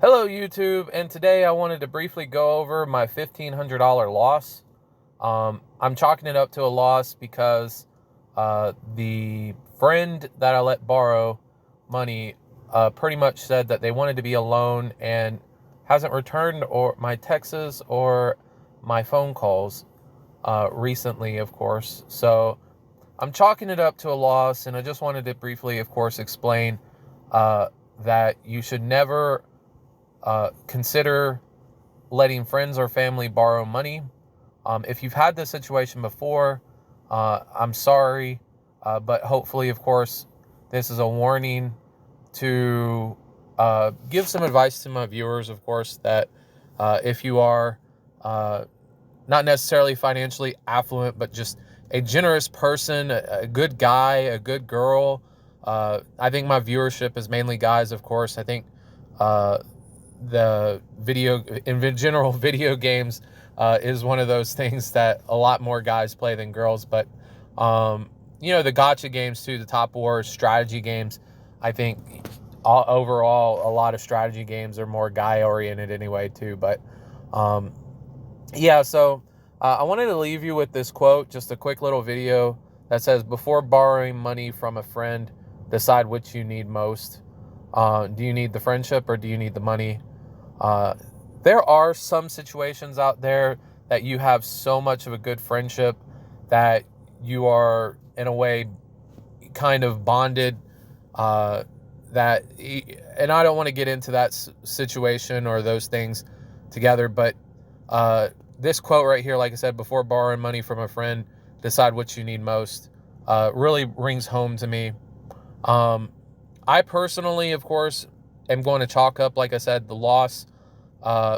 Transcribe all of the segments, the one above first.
Hello YouTube, and today I wanted to briefly go over my $1,500 loss. I'm chalking it up to a loss because the friend that I let borrow money pretty much said that they wanted to be alone and hasn't returned or my texts or my phone calls recently, of course. So I'm chalking it up to a loss, and I just wanted to briefly, of course, explain that you should never consider letting friends or family borrow money. If you've had this situation before, I'm sorry, but hopefully, of course, this is a warning to give some advice to my viewers, of course, that if you are not necessarily financially affluent, but just a generous person, a good guy, a good girl. I think my viewership is mainly guys, of course. I think in general, video games is one of those things that a lot more guys play than girls. But, the gotcha games too, the Top Wars, strategy games, I think overall, a lot of strategy games are more guy-oriented anyway too. But, so I wanted to leave you with this quote, just a quick little video that says, before borrowing money from a friend, decide which you need most. Do you need the friendship or do you need the money? There are some situations out there that you have so much of a good friendship that you are, in a way, kind of bonded, and I don't want to get into that situation or those things together, but this quote right here, like I said, before borrowing money from a friend, decide what you need most, really rings home to me. I personally, of course, am going to chalk up, like I said, the loss,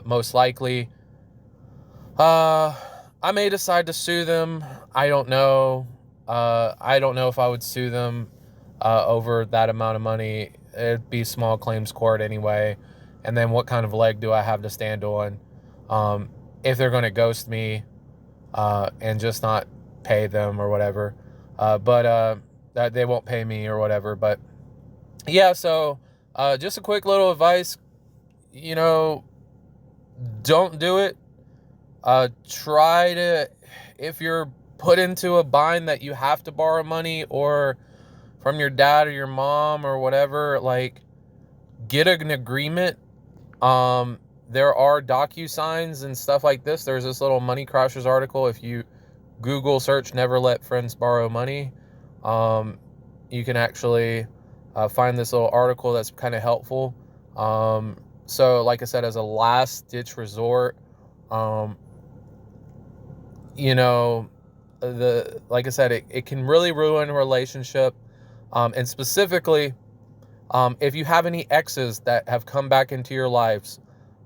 most likely. I may decide to sue them. I don't know. I don't know if I would sue them over that amount of money. It'd be small claims court anyway. And then what kind of leg do I have to stand on? If they're going to ghost me and just not pay them or whatever. But that they won't pay me or whatever. But yeah, so just a quick little advice. Don't do it. Try to, if you're put into a bind that you have to borrow money or from your dad or your mom or whatever, like, get an agreement. There are DocuSigns and stuff like this. There's this little Money Crashers article. If you Google search "never let friends borrow money," you can actually find this little article that's kind of helpful. So like I said, as a last ditch resort, like I said, it can really ruin a relationship. And specifically, if you have any exes that have come back into your lives,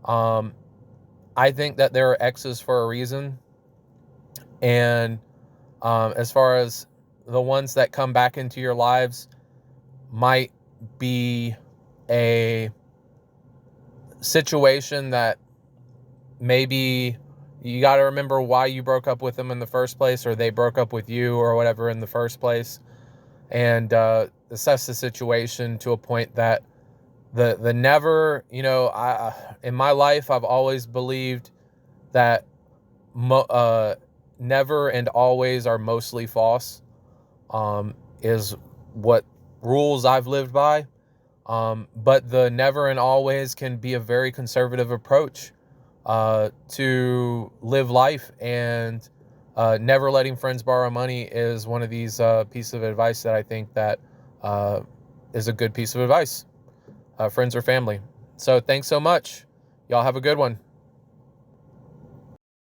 I think that there are exes for a reason. And as far as the ones that come back into your lives might be a situation that maybe you got to remember why you broke up with them in the first place, or they broke up with you or whatever in the first place, and assess the situation to a point that the never, in my life, I've always believed that never and always are mostly false, is what rules I've lived by. But the never and always can be a very conservative approach to live life, and never letting friends borrow money is one of these pieces of advice that I think that is a good piece of advice, friends or family. So thanks so much. Y'all have a good one.